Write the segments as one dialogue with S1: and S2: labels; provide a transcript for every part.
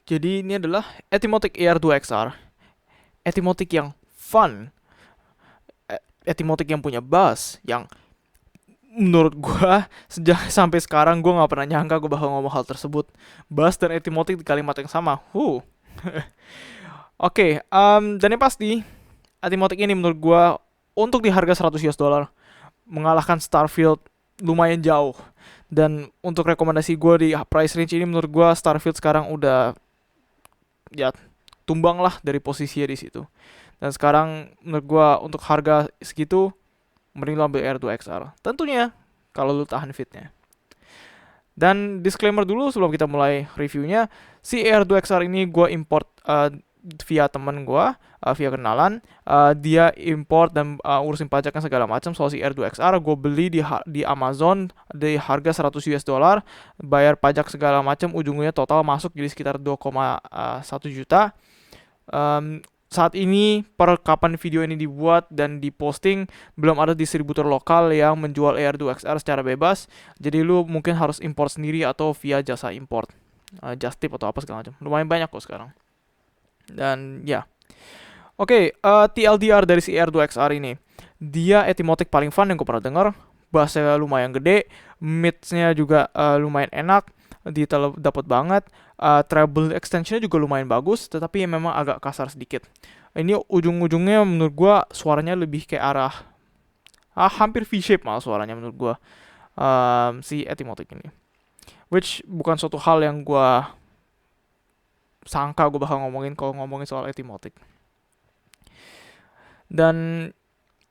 S1: Jadi ini adalah Etimotic AR2XR, Etimotic yang fun, Etimotic yang punya bass, yang menurut gua sejak sampai sekarang gua nggak pernah nyangka gua bakal ngomong hal tersebut. Bass dan Etimotic di kalimat yang sama. Oke, dan yang pasti Etimotic ini menurut gua untuk di harga 100 US dollar mengalahkan Starfield lumayan jauh. Dan untuk rekomendasi gue di price range ini menurut gue Starfield sekarang udah ya tumbang lah dari posisinya di situ. Dan sekarang menurut gue untuk harga segitu mending lo ambil R2XR. Tentunya kalau lu tahan fitnya. Dan disclaimer dulu sebelum kita mulai reviewnya, si R2XR ini gue import via temen gue, via kenalan. Dia import dan urusin pajaknya segala macam. Soal si R2XR gue beli di Amazon di harga 100 US dollar, bayar pajak segala macam, ujungnya total masuk jadi sekitar 2,1 juta. Saat ini per kapan video ini dibuat dan diposting belum ada distributor lokal yang menjual AR2XR secara bebas. Jadi lu mungkin harus import sendiri atau via jasa import, Just Tip atau apa segala macam. Lumayan banyak kok sekarang. Dan ya, oke, TLDR dari si AR2XR ini, dia etimotic paling fun yang gue pernah denger. Bassnya lumayan gede, midsnya juga lumayan enak, detail dapat banget. Treble extensionnya juga lumayan bagus, tetapi memang agak kasar sedikit. Ini ujung-ujungnya menurut gue suaranya lebih ke arah hampir V-shape malah suaranya menurut gue, si Etimotic ini. Which bukan suatu hal yang gue sangka gue bakal ngomongin kalau ngomongin soal Etimotic. Dan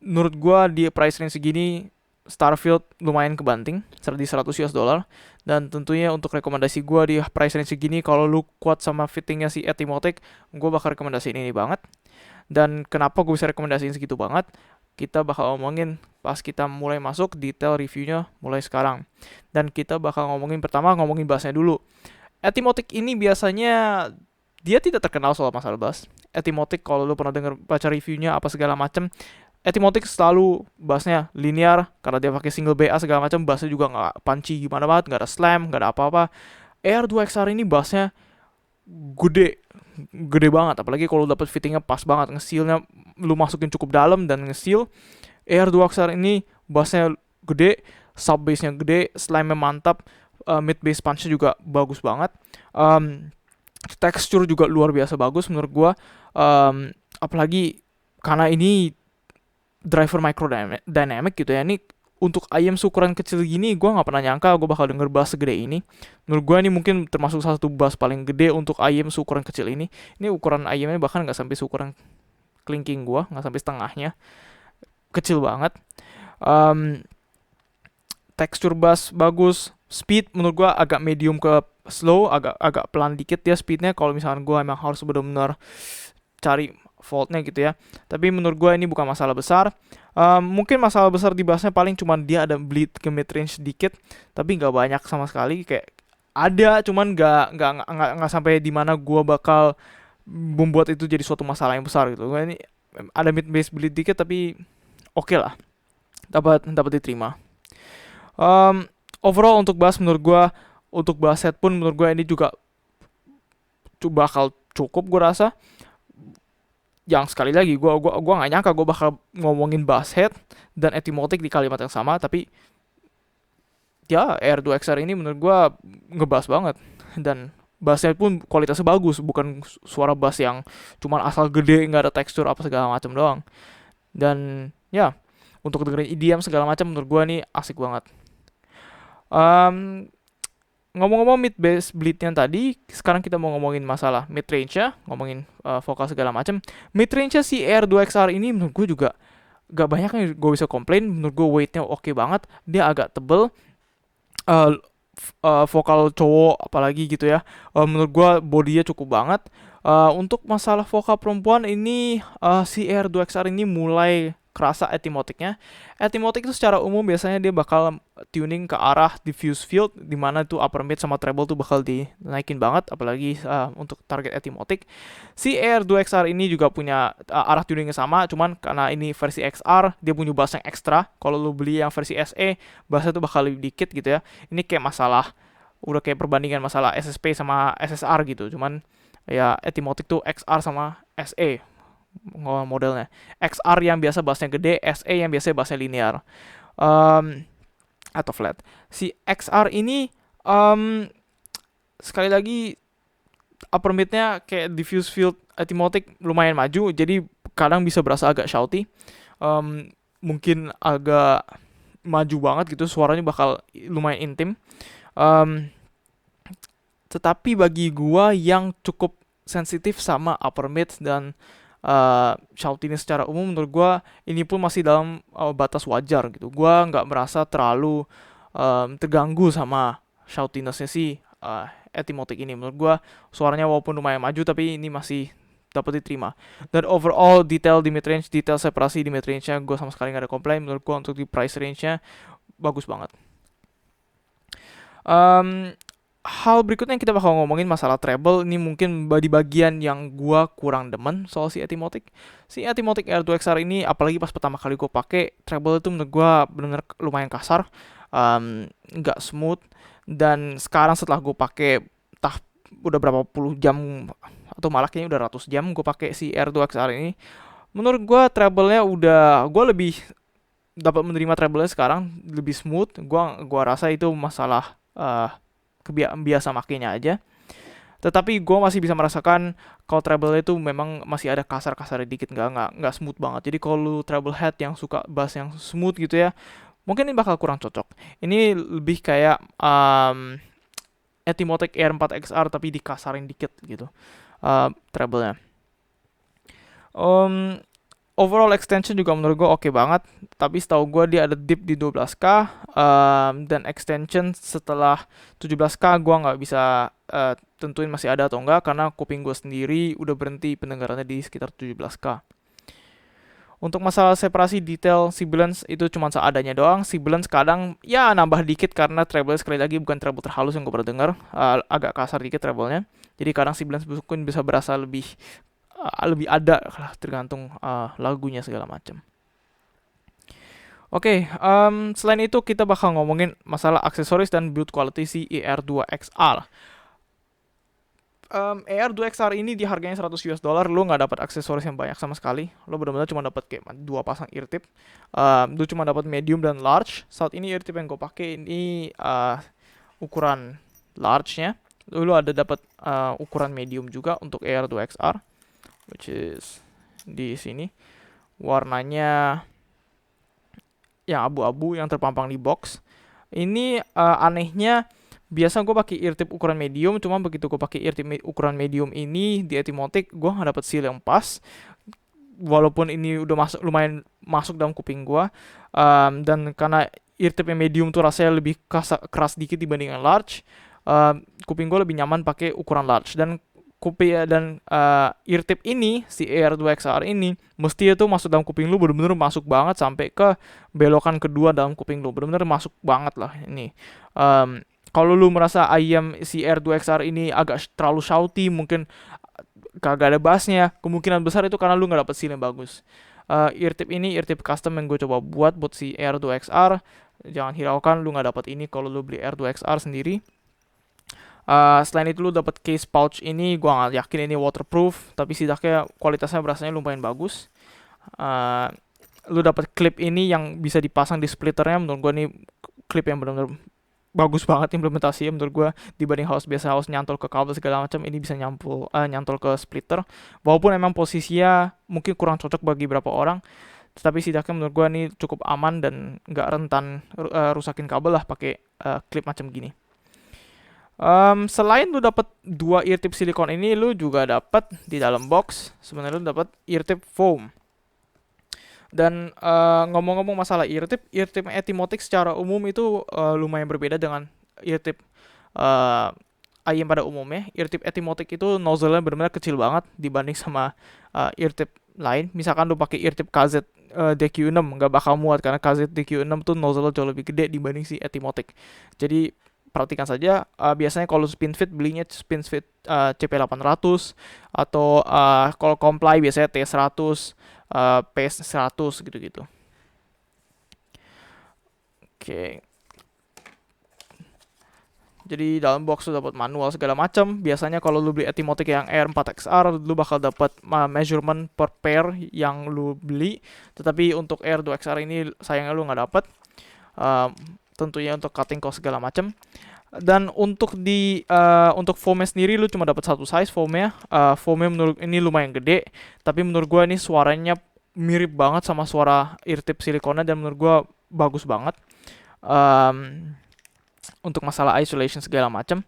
S1: menurut gue di price range segini Starfield lumayan kebanting di 100 US dollar. Dan tentunya untuk rekomendasi gue di price range segini, kalau lu kuat sama fittingnya si Etimotic, gue bakal rekomendasiin ini banget. Dan kenapa gue bisa rekomendasiin segitu banget, kita bakal ngomongin pas kita mulai masuk detail reviewnya mulai sekarang. Dan kita bakal ngomongin bassnya dulu. Etimotic ini biasanya dia tidak terkenal soal masalah bass. Etimotic kalau lu pernah denger baca reviewnya apa segala macem, Etimotic selalu bassnya linear karena dia pakai single BA segala macam. Bassnya juga nggak punchy gimana banget, nggak ada slam, nggak ada apa-apa. AR2XR ini bassnya gede, gede banget. Apalagi kalau dapet fittingnya pas banget, ngesealnya lu masukin cukup dalam dan ngeseal. AR2XR ini bassnya gede, sub bassnya gede, slamnya mantap, mid bass punchnya juga bagus banget. Texture juga luar biasa bagus menurut gua. Apalagi karena ini driver micro dynamic gitu ya. Ini untuk IM ukuran kecil gini gue nggak pernah nyangka gue bakal denger bass segede ini. Menurut gue ini mungkin termasuk salah satu bass paling gede untuk IM ukuran kecil ini. Ini ukuran IM-nya bahkan nggak sampai ukuran clinking gue, nggak sampai setengahnya, kecil banget. Tekstur bass bagus, speed menurut gue agak medium ke slow, agak pelan dikit ya speednya kalau misalkan gue emang harus benar-benar cari faultnya gitu ya. Tapi menurut gue ini bukan masalah besar. Mungkin masalah besar di bassnya paling cuman dia ada bleed ke mid range sedikit, tapi nggak banyak sama sekali. Kayak ada, cuman nggak sampai di mana gue bakal membuat itu jadi suatu masalah yang besar gitu. Ini ada mid bass bleed dikit tapi oke lah, dapat diterima. Overall untuk bass menurut gue, untuk bass set pun menurut gue ini juga bakal cukup gue rasa. Yang sekali lagi gue nggak nyangka gue bakal ngomongin bass head dan Etimotic di kalimat yang sama, tapi ya R2XR ini menurut gue ngebass banget. Dan bassnya pun kualitasnya bagus, bukan suara bass yang cuman asal gede nggak ada tekstur apa segala macam doang. Dan ya untuk dengerin EDM segala macam menurut gue ini asik banget. Ngomong-ngomong mid bass bleednya tadi, sekarang kita mau ngomongin masalah mid range-nya, ngomongin vokal segala macam. Mid range-nya si R2XR ini menurut gue juga gak banyak yang gue bisa komplain. Menurut gue weight-nya oke banget, dia agak tebel. Vokal cowok apalagi gitu ya, menurut gue bodinya cukup banget. Untuk masalah vokal perempuan ini, si R2XR ini mulai kerasa Etimotic-nya. Etimotic itu secara umum biasanya dia bakal tuning ke arah diffuse field, dimana tuh upper mid sama treble tuh bakal dinaikin banget, apalagi untuk target Etimotic. Si R2XR ini juga punya arah tuningnya sama, cuman karena ini versi XR, dia punya bass yang ekstra. Kalau lu beli yang versi SE, bassnya tuh bakal lebih dikit gitu ya. Ini kayak masalah, udah kayak perbandingan masalah SSP sama SSR gitu. Cuman Ya, Etimotic tuh XR sama SE modelnya. XR yang biasa bassnya gede, SE yang biasa bassnya linear. Um, atau flat. Si XR ini um, sekali lagi upper midnya kayak diffuse field Etimotic lumayan maju, jadi kadang bisa berasa agak shouty. Mungkin agak maju banget gitu, suaranya bakal lumayan intim. Um, tetapi bagi gua yang cukup sensitif sama upper mid dan shoutiness secara umum, menurut gua ini pun masih dalam batas wajar gitu. Gua nggak merasa terlalu terganggu sama shoutinessnya si Etimotic ini. Menurut gua suaranya walaupun lumayan maju, tapi ini masih dapat diterima. Dan overall detail di mid range, detail separasi di mid range-nya gue sama sekali nggak ada komplain. Menurut gue untuk di price range-nya bagus banget. Hal berikutnya yang kita bakal ngomongin masalah treble, ini mungkin di bagian yang gua kurang demen soal si Etimotic. Si Etimotic R2XR ini, apalagi pas pertama kali gue pakai, treble itu menurut gua bener-bener lumayan kasar, nggak smooth. Dan sekarang setelah gue pakai, udah berapa puluh jam atau malah kayaknya udah ratus jam gue pakai si R2XR ini, menurut gua treble-nya udah, gua lebih dapat menerima treble-nya sekarang lebih smooth. Gua rasa itu masalah biasa makainya aja. Tetapi gue masih bisa merasakan kalau treble itu memang masih ada kasar-kasar dikit, nggak smooth banget. Jadi kalau lu treble head yang suka bass yang smooth gitu ya, mungkin ini bakal kurang cocok. Ini lebih kayak Etimotic R4XR tapi dikasarin dikit gitu treble-nya. Overall extension juga menurut gue oke banget, tapi setahu gue dia ada dip di 12K, dan extension setelah 17K gue nggak bisa tentuin masih ada atau enggak, karena kuping gue sendiri udah berhenti pendengarannya di sekitar 17K. Untuk masalah separasi detail sibilance itu cuma seadanya doang. Sibilance kadang ya nambah dikit karena treble sekali lagi bukan treble terhalus yang gue pernah dengar, agak kasar dikit treble-nya. Jadi kadang sibilance mungkin bisa berasa lebih ada lah, tergantung lagunya segala macam. Oke, selain itu kita bakal ngomongin masalah aksesoris dan build quality si ER2XR. ER2XR ini di harganya $100, lo nggak dapat aksesoris yang banyak sama sekali. Lo benar-benar cuma dapat kayak 2 pasang ear tip. Lo cuma dapat medium dan large. Saat ini ear tip yang gue pakai ini ukuran large-nya. Lo ada dapat ukuran medium juga untuk ER2XR, which is di sini. Warnanya yang abu-abu yang terpampang di box. Ini anehnya, biasa gue pakai ear tip ukuran medium, cuma begitu gue pakai ear tip ukuran medium ini di Etimotic, gue nggak dapet seal yang pas. Walaupun ini udah lumayan masuk dalam kuping gue, dan karena ear tip yang medium tuh rasanya lebih keras dikit dibandingkan large, kuping gue lebih nyaman pakai ukuran large. Dan ear tip ini, si ER2XR ini, mesti itu masuk dalam kuping lu bener-bener masuk banget sampai ke belokan kedua dalam kuping lu, bener-bener masuk banget lah ini. Kalau lu merasa ayam si R2XR ini agak terlalu shouty, mungkin kagak ada bassnya, kemungkinan besar itu karena lu nggak dapet seal yang bagus. Ear tip ini ear tip custom yang gue coba buat si R2XR. Jangan hiraukan lu nggak dapet ini kalau lu beli R2XR sendiri. Selain itu lu dapat case pouch ini, gua nggak yakin ini waterproof, tapi setidaknya kualitasnya berasanya lumayan bagus. Lu dapat clip ini yang bisa dipasang di splitternya. Menurut gua ini clip yang benar-benar bagus banget implementasinya menurut gua, dibanding house biasa, house nyantol ke kabel segala macam, ini bisa nyantol ke splitter. Walaupun emang posisinya mungkin kurang cocok bagi beberapa orang, tetapi setidaknya menurut gua ini cukup aman dan nggak rentan rusakin kabel lah pakai clip macam gini. Selain lu dapat 2 ear tip silikon ini, lu juga dapat di dalam box sebenarnya lu dapat ear tip foam. Dan ngomong-ngomong masalah ear tip Etimotic secara umum itu lumayan berbeda dengan ear tip ayam pada umumnya. Ear tip Etimotic itu nozzle-nya benar-benar kecil banget dibanding sama ear tip lain. Misalkan lu pakai ear tip KZ DQ6 nggak bakal muat, karena KZ DQ6 tuh nozzle jauh lebih gede dibanding si Etimotic. Jadi perhatikan saja, biasanya kalau spin fit belinya spin fit CP800, atau kalau comply biasanya T100, PS100 gitu-gitu. Oke. Jadi dalam box lu dapat manual segala macam. Biasanya kalau lu beli Etimotic yang R4XR, lu bakal dapat measurement per pair yang lu beli. Tetapi untuk R2XR ini sayangnya lu nggak dapat. Tentunya untuk cutting cost segala macam. Dan untuk untuk foamnya sendiri lu cuma dapat satu size foamnya. Foamnya menurut ini lumayan gede, tapi menurut gua ini suaranya mirip banget sama suara ear tip silikonnya dan menurut gua bagus banget. Untuk masalah isolation segala macam,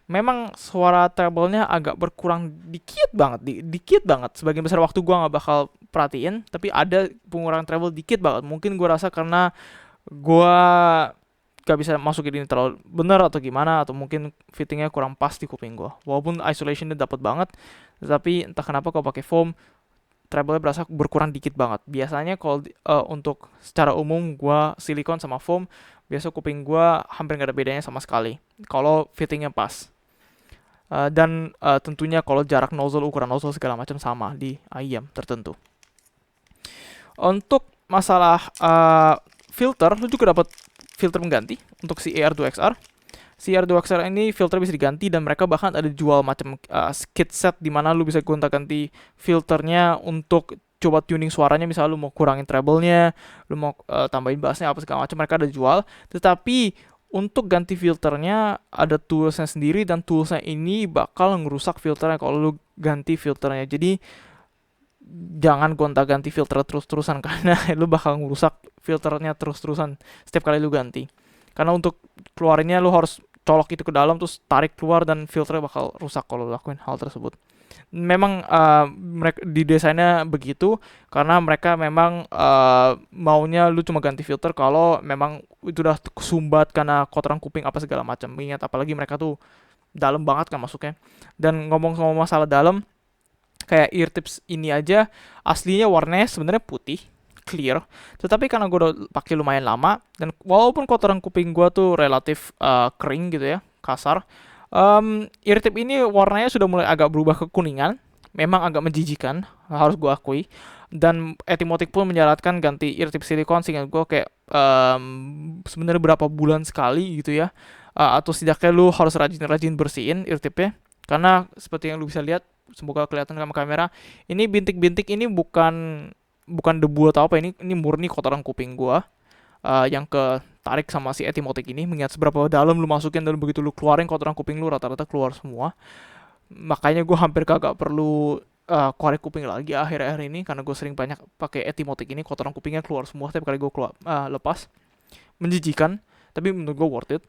S1: memang suara treble-nya agak berkurang dikit banget, dikit banget. Sebagian besar waktu gua nggak bakal perhatiin, tapi ada pengurangan treble dikit banget. Mungkin gua rasa karena gua gak bisa masukin ini terlalu bener atau gimana, atau mungkin fittingnya kurang pas di kuping gua. Walaupun isolationnya dapat banget, tapi entah kenapa kalau pakai foam treble-nya berasa berkurang dikit banget. Biasanya kalau untuk secara umum gua silikon sama foam, biasa kuping gua hampir nggak ada bedanya sama sekali kalau fittingnya pas. Dan tentunya kalau jarak nozzle, ukuran nozzle segala macam sama di IEM tertentu. Untuk masalah filter, lu juga dapat filter pengganti untuk si AR2XR. Si AR2XR ini filter bisa diganti dan mereka bahkan ada jual macam kit set di mana lu bisa gonta-ganti filternya untuk coba tuning suaranya. Misalnya lu mau kurangin treble-nya, lu mau tambahin bassnya apa segala macam, mereka ada jual. Tetapi untuk ganti filternya ada toolsnya sendiri dan toolsnya ini bakal ngerusak filternya kalau lu ganti filternya. Jadi jangan gonta-ganti filter terus-terusan karena lu bakal ngerusak filternya terus-terusan setiap kali lu ganti. Karena untuk keluarinnya lu harus colok itu ke dalam terus tarik keluar dan filternya bakal rusak kalau lakuin hal tersebut. Memang mereka didesainnya begitu karena mereka memang maunya lu cuma ganti filter kalau memang itu udah kesumbat karena kotoran kuping apa segala macam. Ingat apalagi mereka tuh dalam banget kan masuknya. Dan ngomong-ngomong masalah dalam, kayak ear tips ini aja aslinya warnanya sebenarnya putih clear, tetapi karena gue udah pakai lumayan lama dan walaupun kotoran kuping gue tuh relatif kering gitu ya, kasar, ear tip ini warnanya sudah mulai agak berubah ke kuningan. Memang agak menjijikan, harus gue akui. Dan Etimotic pun menyarankan ganti ear tip silikon, sehingga gue kayak sebenarnya berapa bulan sekali gitu ya, atau setidaknya lu harus rajin-rajin bersihin ear tipnya, karena seperti yang lu bisa lihat, semoga kelihatan sama kamera, ini bintik-bintik ini bukan debu atau apa, ini murni kotoran kuping gua yang ketarik sama si Etimotic ini. Mengingat seberapa dalam lu masukin dan begitu lu keluarin kotoran kuping lu rata-rata keluar semua. Makanya gua hampir kagak perlu korek kuping lagi akhir-akhir ini karena gue sering banyak pakai Etimotic ini, kotoran kupingnya keluar semua setiap kali gue lepas. Menjijikan, tapi menurut gue worth it.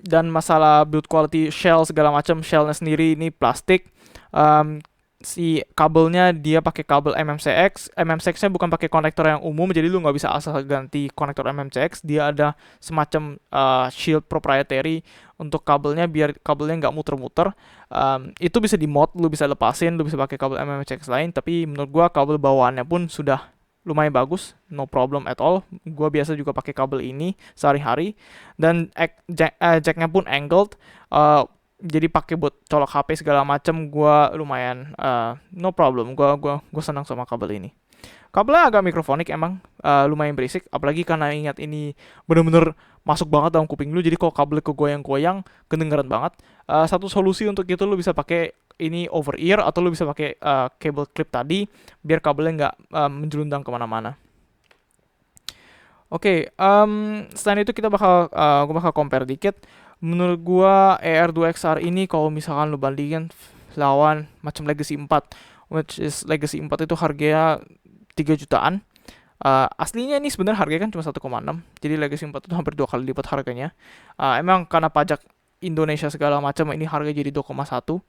S1: Dan masalah build quality, shell segala macam, shellnya sendiri ini plastik. Si kabelnya dia pakai kabel MMCX. MMCX-nya bukan pakai konektor yang umum, jadi lu nggak bisa asal ganti konektor MMCX. Dia ada semacam shield proprietary untuk kabelnya biar kabelnya nggak muter-muter. Itu bisa di-mod, lu bisa lepasin, lu bisa pakai kabel MMCX lain. Tapi menurut gua kabel bawaannya pun sudah lumayan bagus, no problem at all. Gua biasa juga pakai kabel ini sehari-hari. Dan jacknya pun angled. Jadi pakai buat colok HP segala macam, gua lumayan no problem. Gua senang sama kabel ini. Kabelnya agak mikrofonik emang, lumayan berisik, apalagi karena ingat ini bener-bener masuk banget dalam kuping lu, jadi kalau kabel kegoyang-goyang kedengeran banget. Satu solusi untuk itu lu bisa pakai ini over ear atau lu bisa pakai cable clip tadi biar kabelnya nggak menjelundang kemana-mana. Oke, selain itu gua bakal compare dikit. Menurut gua AR2XR ini kalau misalkan lu bandingin lawan macam Legacy 4, which is Legacy 4 itu harganya 3 jutaan. Aslinya ini sebenarnya harganya kan cuma 1,6. Jadi Legacy 4 itu hampir 2 kali lipat harganya. Emang karena pajak Indonesia segala macam ini harganya jadi 2,1.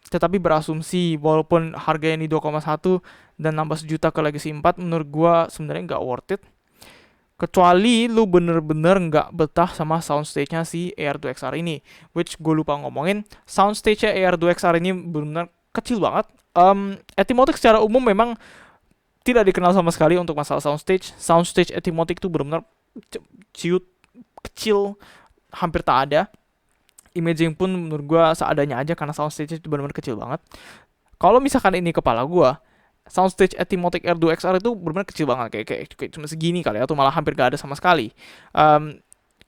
S1: Tetapi berasumsi walaupun harganya ini 2,1 dan nambah sejuta ke Legacy 4, menurut gua sebenarnya nggak worth it. Kecuali lu bener-bener nggak betah sama soundstage-nya si AR2XR ini. Which gue lupa ngomongin, soundstage-nya AR2XR ini bener-bener kecil banget. Etimotic secara umum memang tidak dikenal sama sekali untuk masalah soundstage. Soundstage Etimotic itu bener-bener ciut, kecil, hampir tak ada. Imaging pun menurut gue seadanya aja karena soundstage-nya itu bener-bener kecil banget. Kalau misalkan ini kepala gue, soundstage Etimotic R2XR itu benar-benar kecil banget, kayak cuma segini kali atau malah hampir gak ada sama sekali.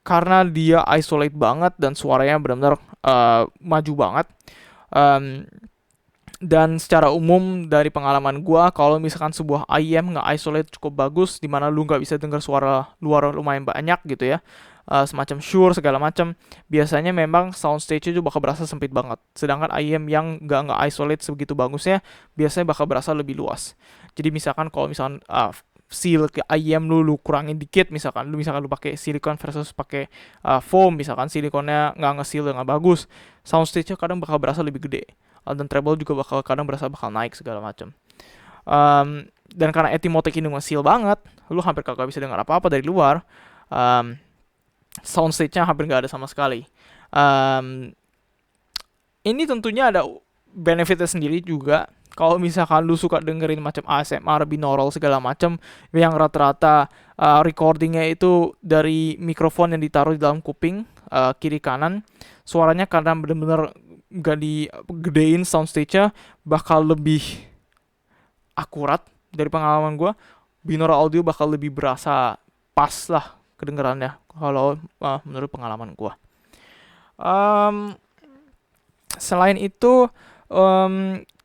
S1: karena dia isolate banget dan suaranya benar-benar maju banget. Um, dan secara umum dari pengalaman gua, kalau misalkan sebuah IEM nge-isolate cukup bagus, dimana lu nggak bisa dengar suara luar lumayan banyak gitu ya, semacam Shure segala macam, biasanya memang soundstage-nya juga bakal berasa sempit banget. Sedangkan IEM yang nggak isolate sebegitu bagusnya, biasanya bakal berasa lebih luas. Jadi misalkan kalau misalkan seal ke IEM lu kurangin dikit, misalkan lu pakai silikon versus pakai foam, misalkan silikonnya nggak nge-seal dengan bagus, soundstage-nya kadang bakal berasa lebih gede. Dan treble juga kadang berasa bakal naik segala macam. Dan karena Etymotic ini nge-seal banget, lu hampir kagak bisa dengar apa-apa dari luar. Soundstage-nya hampir nggak ada sama sekali. Ini tentunya ada benefitnya sendiri juga. Kalau misalkan lu suka dengerin macam ASMR, binaural segala macam, yang rata-rata recordingnya itu dari mikrofon yang ditaruh di dalam kuping kiri kanan, suaranya karena bener-bener gak digedein soundstage-nya, bakal lebih akurat. Dari pengalaman gue, binaural audio bakal lebih berasa pas lah kedengerannya kalau menurut pengalaman gue. Selain itu,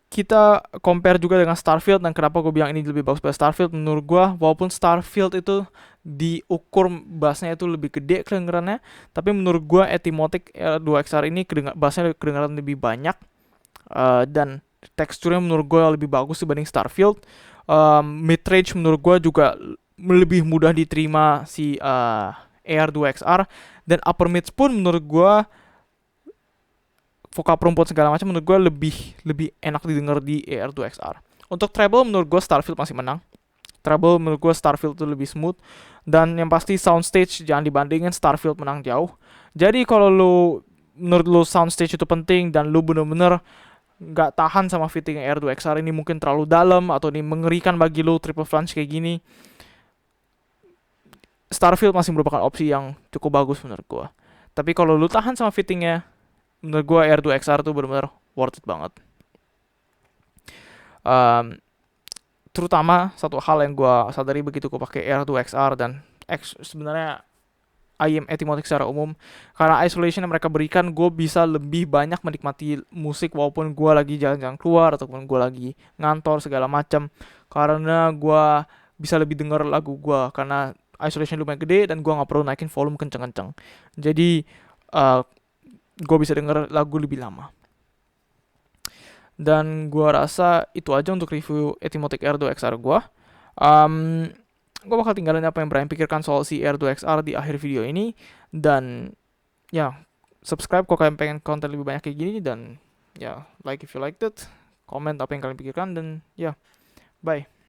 S1: kita compare juga dengan Starfield, dan kenapa gue bilang ini lebih bagus pada Starfield, menurut gue walaupun Starfield itu diukur bassnya itu lebih gede kedengarannya, tapi menurut gue Etymotic R2XR ini bassnya kedengaran lebih banyak, dan teksturnya menurut gue lebih bagus dibanding Starfield. Mid-range menurut gue juga lebih mudah diterima si AR2XR, dan upper mids pun menurut gue vokal perempuan segala macam menurut gue lebih enak didengar di AR2XR. Untuk treble menurut gue Starfield masih menang. Treble menurut gue Starfield itu lebih smooth, dan yang pasti soundstage jangan dibandingin, Starfield menang jauh. Jadi kalau menurut lu soundstage itu penting dan lu bener-bener nggak tahan sama fitting AR2XR ini, mungkin terlalu dalam atau ini mengerikan bagi lu triple flange kayak gini, Starfield masih merupakan opsi yang cukup bagus menurut gue. Tapi kalau lu tahan sama fittingnya, menurut gue R2XR tuh benar-benar worth it banget. Terutama satu hal yang gue sadari begitu gue pakai R2XR dan sebenarnya IEM Etymotic secara umum, karena isolation yang mereka berikan, gue bisa lebih banyak menikmati musik walaupun gue lagi jalan-jalan keluar ataupun gue lagi ngantor segala macam, karena gue bisa lebih denger lagu gue karena isolation lumayan gede dan gue nggak perlu naikin volume kenceng-kenceng. Jadi gue bisa denger lagu lebih lama. Dan gue rasa itu aja untuk review Etymotic R2XR gue. Gue bakal tinggalin apa yang Brian pikirkan soal si R2XR di akhir video ini. Dan ya, subscribe kalau kalian pengen konten lebih banyak kayak gini. Dan ya, like if you liked it, comment apa yang kalian pikirkan. Dan ya, bye.